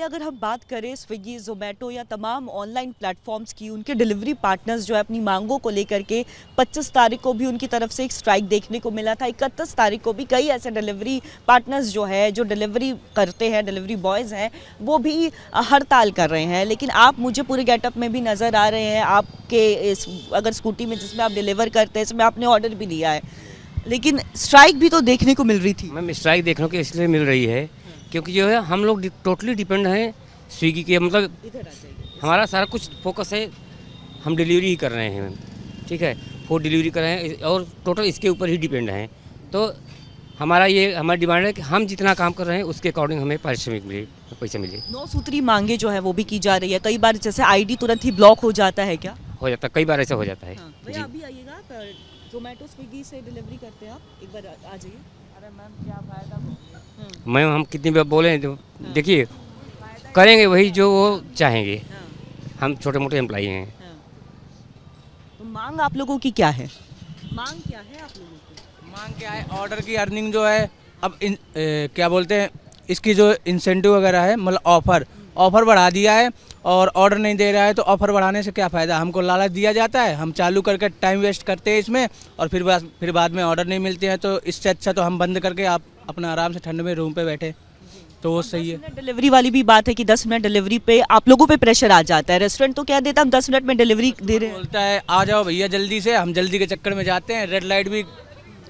अगर हम बात करें स्विगी, ज़ोमैटो या तमाम ऑनलाइन प्लेटफॉर्म्स की, उनके डिलीवरी पार्टनर्स जो है अपनी मांगों को लेकर के 25 तारीख को भी उनकी तरफ से एक स्ट्राइक देखने को मिला था। 31 तारीख को भी कई ऐसे डिलीवरी पार्टनर्स जो है, जो डिलीवरी करते हैं, डिलीवरी बॉयज़ हैं, वो भी हड़ताल कर रहे हैं। लेकिन आप मुझे पूरे गेटअप में भी नज़र आ रहे हैं। आपके इस अगर स्कूटी में जिसमें आप डिलीवर करते हैं, इसमें आपने ऑर्डर भी लिया है, लेकिन स्ट्राइक भी तो देखने को मिल रही थी। मैम स्ट्राइक देखने को इसलिए मिल रही है क्योंकि जो है हम लोग टोटली डिपेंड हैं स्विगी के, मतलब हमारा सारा कुछ फोकस है, हम डिलीवरी ही कर रहे हैं मैम, ठीक है, फूड डिलीवरी कर रहे हैं और टोटल इसके ऊपर ही डिपेंड हैं। तो हमारी डिमांड है कि हम जितना काम कर रहे हैं उसके अकॉर्डिंग हमें पारिश्रमिक मिले, पैसे मिले। 9 सूत्री मांगे जो है वो भी की जा रही है। कई बार जैसे आईडी तुरंत ही ब्लॉक हो जाता है क्या? हो जाता है, कई बार ऐसा हो जाता है। भैया अभी आइएगा, ज़ोमैटो स्विगी से डिलीवरी करते हैं आप, एक बार आ जाइए। अरे मैम क्या फ़ायदा? मैम हम कितनी बार बोले तो देखिए करेंगे वही जो वो चाहेंगे, हम छोटे मोटे एम्प्लॉई हैं। तो मांग आप लोगों की क्या है? मांग क्या है आप लोगों की? मांग क्या है? ऑर्डर की अर्निंग जो है, अब क्या बोलते हैं, इसकी जो इंसेंटिव वगैरह है, मतलब ऑफ़र बढ़ा दिया है और ऑर्डर नहीं दे रहा है, तो ऑफ़र बढ़ाने से क्या फ़ायदा? हमको लालच दिया जाता है, हम चालू करके टाइम वेस्ट करते हैं इसमें और फिर बाद में ऑर्डर नहीं मिलते हैं। तो इससे अच्छा तो हम बंद करके आप अपना आराम से ठंड में रूम पे बैठे, तो वो सही है। 10 मिनट डिलीवरी वाली भी बात है कि 10 मिनट डिलीवरी पे आप लोगों पे प्रेशर आ जाता है। रेस्टोरेंट तो क्या देता है, हम 10 मिनट में डिलीवरी दे रहे हैं, बोलता है आ जाओ भैया जल्दी से, हम जल्दी के चक्कर में जाते हैं, रेड लाइट भी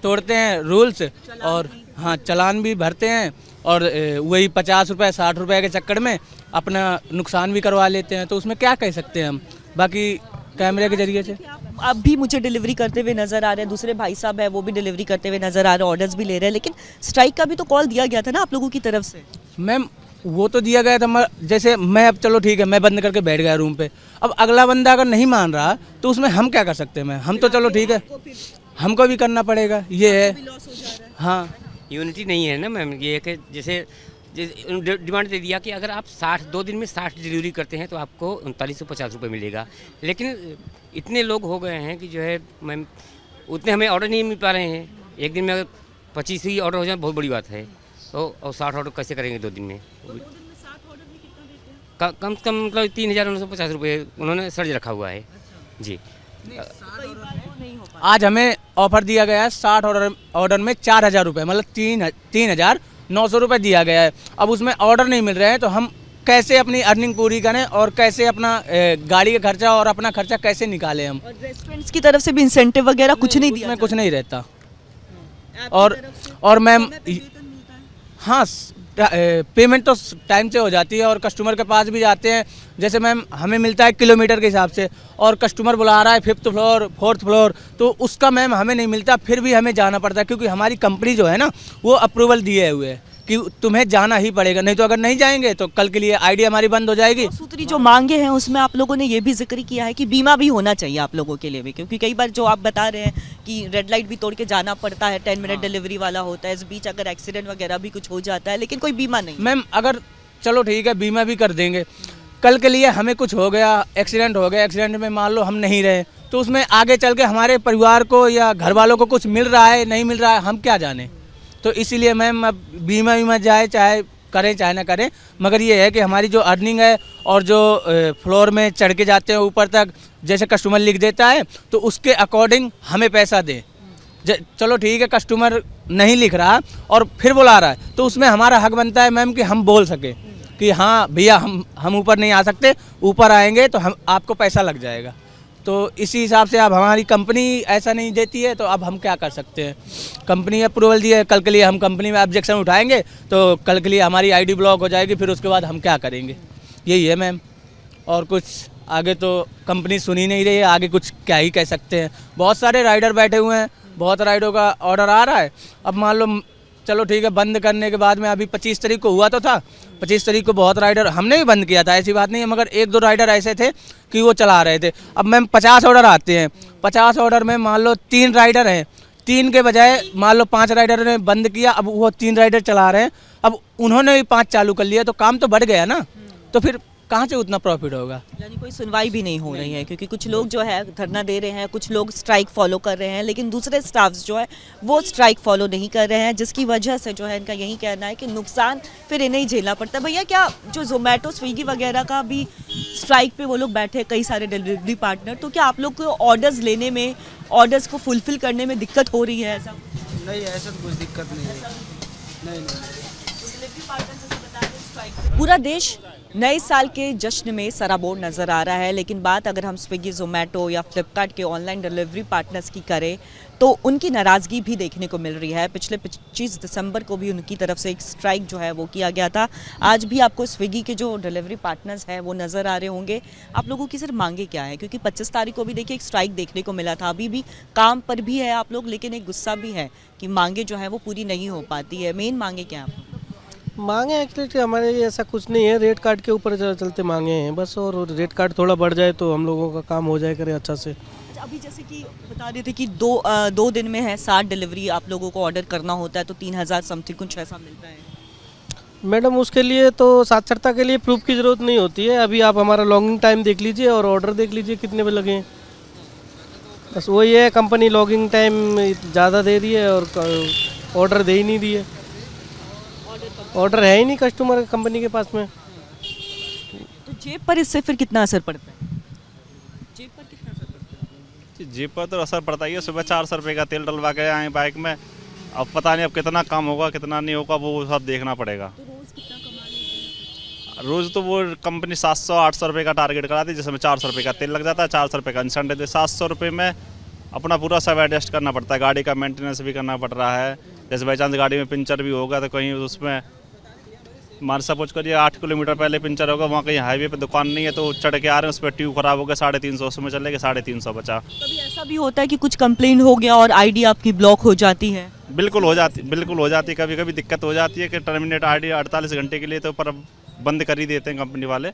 तोड़ते हैं रूल्स, और हाँ चालान भी भरते हैं और वही 50 रुपये 60 रुपये के चक्कर में अपना नुकसान भी करवा लेते हैं। तो उसमें क्या कह सकते हैं हम, बाकी कैमरे के जरिए से। आप भी मुझे डिलीवरी करते हुए नजर आ रहे हैं, दूसरे भाई साहब है वो भी डिलीवरी करते हुए नजर आ रहे हैं, ऑर्डर्स भी ले रहे हैं, लेकिन स्ट्राइक का भी तो कॉल दिया गया था ना आप लोगों की तरफ से? मैम वो तो दिया गया था, जैसे मैं अब चलो ठीक है मैं बंद करके बैठ गया रूम पे, अब अगला बंदा अगर नहीं मान रहा तो उसमें हम क्या कर सकते हैं? हम तो चलो ठीक है, हमको भी करना पड़ेगा, ये है। हाँ यूनिटी नहीं है ना मैम, ये है कि जैसे डिमांड दे दिया कि अगर आप 2 दिन में 60 डिलीवरी करते हैं तो आपको 3950 रुपये मिलेगा, लेकिन इतने लोग हो गए हैं कि जो है मैम उतने हमें ऑर्डर नहीं मिल पा रहे हैं। एक दिन में अगर 25 ही ऑर्डर हो जाए बहुत बड़ी बात है, तो और 60 ऑर्डर कैसे करेंगे 2 दिन में? कम से कम मतलब 3950 रुपये उन्होंने सर्ज रखा हुआ है जी। आज हमें ऑफर दिया गया है 60 ऑर्डर में 4000 रुपये, मतलब 3900 रुपये दिया गया है। अब उसमें ऑर्डर नहीं मिल रहे हैं तो हम कैसे अपनी अर्निंग पूरी करें और कैसे अपना गाड़ी का खर्चा और अपना खर्चा कैसे निकालें हम? और रेस्टोरेंट्स की तरफ से भी इंसेंटिव वगैरह कुछ नहीं दिया? उसमें कुछ नहीं रहता। और मैम हाँ पेमेंट तो टाइम से हो जाती है और कस्टमर के पास भी जाते हैं, जैसे मैम हमें मिलता है किलोमीटर के हिसाब से, और कस्टमर बुला रहा है 5th फ्लोर 4th फ्लोर, तो उसका मैम हमें नहीं मिलता, फिर भी हमें जाना पड़ता है क्योंकि हमारी कंपनी जो है ना वो अप्रूवल दिए हुए है कि तुम्हें जाना ही पड़ेगा, नहीं तो अगर नहीं जाएंगे तो कल के लिए आईडी हमारी बंद हो जाएगी। सूत्री जो मांगे हैं उसमें आप लोगों ने ये भी जिक्र किया है कि बीमा भी होना चाहिए आप लोगों के लिए भी, क्योंकि कई बार जो आप बता रहे हैं कि रेड लाइट भी तोड़ के जाना पड़ता है, 10 मिनट डिलीवरी वाला होता है, इस बीच अगर एक्सीडेंट वगैरह भी कुछ हो जाता है, लेकिन कोई बीमा नहीं। मैम अगर चलो ठीक है बीमा भी कर देंगे, कल के लिए हमें कुछ हो गया, एक्सीडेंट हो गया, एक्सीडेंट में मान लो हम नहीं रहे, तो उसमें आगे चल के हमारे परिवार को या घर वालों को कुछ मिल रहा है नहीं मिल रहा है हम क्या जाने। तो इसीलिए मैम अब बीमा जाए, चाहे करें चाहे ना करें, मगर ये है कि हमारी जो अर्निंग है और जो फ्लोर में चढ़ के जाते हैं ऊपर तक, जैसे कस्टमर लिख देता है तो उसके अकॉर्डिंग हमें पैसा दें। चलो ठीक है कस्टमर नहीं लिख रहा और फिर बुला रहा है तो उसमें हमारा हक बनता है मैम कि हम बोल सके कि हाँ भैया हम ऊपर नहीं आ सकते, ऊपर आएंगे तो हम आपको पैसा लग जाएगा। तो इसी हिसाब से अब हमारी कंपनी ऐसा नहीं देती है तो अब हम क्या कर सकते हैं? कंपनी अप्रूवल दी है, कल के लिए हम कंपनी में ऑब्जेक्शन उठाएंगे तो कल के लिए हमारी आईडी ब्लॉक हो जाएगी, फिर उसके बाद हम क्या करेंगे? यही है मैम, और कुछ आगे तो कंपनी सुनी नहीं रही है, आगे कुछ क्या ही कह सकते हैं। बहुत सारे राइडर बैठे हुए हैं, बहुत राइडरों का ऑर्डर आ रहा है। अब मान लो चलो ठीक है बंद करने के बाद में अभी 25 तारीख को हुआ तो था, 25 तारीख को बहुत राइडर, हमने भी बंद किया था ऐसी बात नहीं है, मगर 1-2 राइडर ऐसे थे कि वो चला रहे थे। अब मैम 50 ऑर्डर आते हैं, 50 ऑर्डर में मान लो 3 राइडर हैं, 3 के बजाय मान लो 5 राइडर ने बंद किया, अब वो 3 राइडर चला रहे हैं, अब उन्होंने भी 5 चालू कर लिया तो काम तो बढ़ गया ना। तो फिर कहाँ से उतना प्रॉफिट होगा। यानी कोई सुनवाई भी नहीं हो रही है, क्योंकि कुछ लोग जो है धरना दे रहे हैं, कुछ लोग स्ट्राइक फॉलो कर रहे हैं, लेकिन दूसरे स्टाफ्स जो है वो स्ट्राइक फॉलो नहीं कर रहे हैं, जिसकी वजह से जो है इनका यही कहना है कि नुकसान फिर इन्हें ही झेलना पड़ता है। भैया, क्या जो जोमेटो स्विगी वगैरह का भी स्ट्राइक पे वो लोग बैठे कई सारे डिलीवरी पार्टनर, तो क्या आप लोग को ऑर्डर्स लेने में, ऑर्डर्स को फुलफिल करने में दिक्कत हो रही है? ऐसा नहीं, ऐसा तो कुछ दिक्कत नहीं है। नहीं। पूरा देश नए साल के जश्न में सराबोर नज़र आ रहा है, लेकिन बात अगर हम स्विगी, जोमेटो या फ्लिपकार्ट के ऑनलाइन डिलीवरी पार्टनर्स की करें तो उनकी नाराज़गी भी देखने को मिल रही है। पिछले 25 दिसंबर को भी उनकी तरफ से एक स्ट्राइक जो है वो किया गया था। आज भी आपको स्विगी के जो डिलीवरी पार्टनर्स हैं वो नज़र आ रहे होंगे। आप लोगों की सिर्फ मांगे क्या है? क्योंकि 25 तारीख को भी देखिए एक स्ट्राइक देखने को मिला था। अभी भी काम पर भी है आप लोग, लेकिन एक गुस्सा भी है कि मांगे जो है वो पूरी नहीं हो पाती है। मेन मांगे क्या है? मांगे एक्चुअली हमारे लिए ऐसा कुछ नहीं है, रेट कार्ड के ऊपर चलते मांगे हैं बस, और रेट कार्ड थोड़ा बढ़ जाए तो हम लोगों का काम हो जाए करे अच्छा से। अभी जैसे कि बता रहे थे कि दो दिन में है 60 डिलीवरी आप लोगों को ऑर्डर करना होता है, तो 3000 समथिंग कुछ ऐसा मिलता है। मैडम, उसके लिए तो साक्षरता के लिए प्रूफ की ज़रूरत नहीं होती है। अभी आप हमारा लॉगिंग टाइम देख लीजिए और ऑर्डर देख लीजिए कितने पे लगे हैं। बस वही है, कंपनी लॉगिंग टाइम ज़्यादा दे रही है और ऑर्डर दे ही नहीं रही है। ऑर्डर है ही नहीं कस्टमर कंपनी के पास में। तो जेब पर इससे फिर कितना असर पड़ता है? जेब पर कितना असर पड़ता है? जेब पर तो असर पड़ता ही है। सुबह 400 रुपये का तेल डलवा के आए बाइक में, अब पता नहीं अब कितना काम होगा कितना नहीं होगा, वो सब देखना पड़ेगा। तो रोज कितना कमा लेते हैं? रोज़ तो वो कंपनी 700-800 रुपये का टारगेट कराती है, जिसमें 400 रुपये का तेल लग जाता है, 400 रुपये का इंसेंटिव दे। 700 रुपये में अपना पूरा सब एडजस्ट करना पड़ता है। गाड़ी का मेंटेनेंस भी करना पड़ रहा है। जैसे बाई चांस गाड़ी में पंचर भी होगा तो कहीं उसमें मान सपोज करिए 8 किलोमीटर पहले पंचर होगा, वहाँ कहीं हाईवे पे दुकान नहीं है तो चढ़ के आ रहे हैं, उस पर ट्यूब खराब हो गया, 350 उसमें चले गए, 350 बचा। कभी ऐसा भी होता है कि कुछ कंप्लेन हो गया और आईडी आपकी ब्लॉक हो जाती है? बिल्कुल हो जाती। कभी कभी दिक्कत हो जाती है कि टर्मिनेट आईडी 48 घंटे के लिए तो पर बंद कर ही देते हैं कंपनी वाले,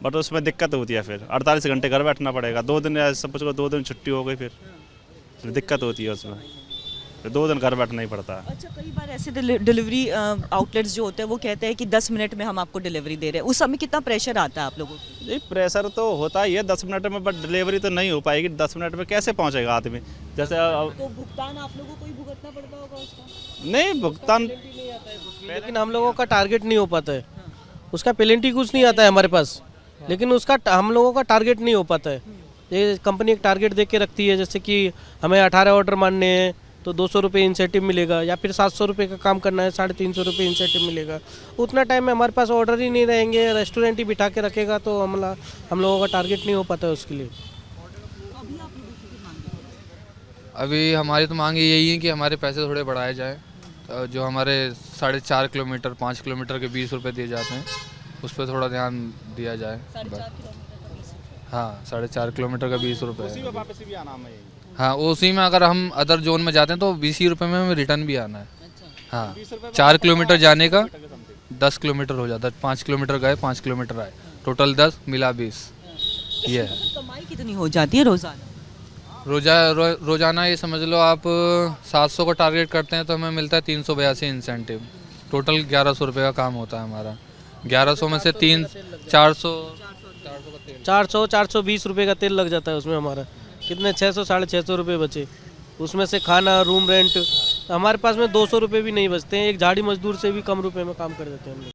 बट उसमें दिक्कत होती है। फिर 48 घंटे घर बैठना पड़ेगा। 2 दिन सपोज को 2 दिन छुट्टी हो गई, फिर दिक्कत होती है उसमें, फिर 2 दिन घर बैठना ही पड़ता है। अच्छा, कई बार ऐसे डिलीवरी आउटलेट्स जो होते हैं वो कहते हैं कि 10 मिनट में हम आपको डिलीवरी दे रहे हैं। उस समय कितना प्रेशर आता है आप लोगों को? जी, प्रेशर तो होता ही है 10 मिनट में, बट डिलीवरी तो नहीं हो पाएगी। 10 मिनट में कैसे पहुंचेगा आदमी? जैसे तो भुगतान आप लोगों को ही भुगतना पड़ता होगा उसका? नहीं, भुगतान लेकिन हम लोगों का टारगेट नहीं हो पाता है, उसका पेनल्टी कुछ नहीं आता है हमारे पास, लेकिन उसका हम लोगों का टारगेट नहीं हो पाता है। ये कंपनी एक टारगेट दे के रखती है, जैसे कि हमें 18 ऑर्डर मानने हैं तो 200 रुपये इंसेंटिव मिलेगा, या फिर 700 रुपये का काम करना है 350 रुपये इंसेंटिव मिलेगा। उतना टाइम में हमारे पास ऑर्डर ही नहीं रहेंगे, रेस्टोरेंट ही बिठा के रखेगा, तो हम लोगों का टारगेट नहीं हो पाता है उसके लिए। अभी हमारी तो मांग यही है कि हमारे पैसे थोड़े बढ़ाए जाएँ। जो हमारे 4.5 किलोमीटर 5 किलोमीटर के 20 रुपये दिए जाते हैं, उस पर थोड़ा ध्यान दिया जाए। हाँ, 4.5 किलोमीटर का 20 रुपये है। हाँ, उसी में अगर हम अदर जोन में जाते हैं तो 20 ही रुपये में हमें रिटर्न भी आना है। हाँ, 4 किलोमीटर जाने का 10 किलोमीटर हो जाता है। 5 किलोमीटर गए 5 किलोमीटर आए, टोटल 10 मिला 20। ये है। कमाई कितनी हो जाती है रोजाना? रोजाना ये समझ लो आप 700 का टारगेट करते हैं तो हमें मिलता है 382 इंसेंटिव। टोटल 1100 रुपये का काम होता है हमारा। 1100 में से 420 रुपये का तेल लग जाता है उसमें हमारा। कितने 600-650 रुपये बचे, उसमें से खाना, रूम रेंट, हमारे पास में 200 रुपये भी नहीं बचते हैं। एक झाड़ी मजदूर से भी कम रुपए में काम कर देते हैं हम लोग।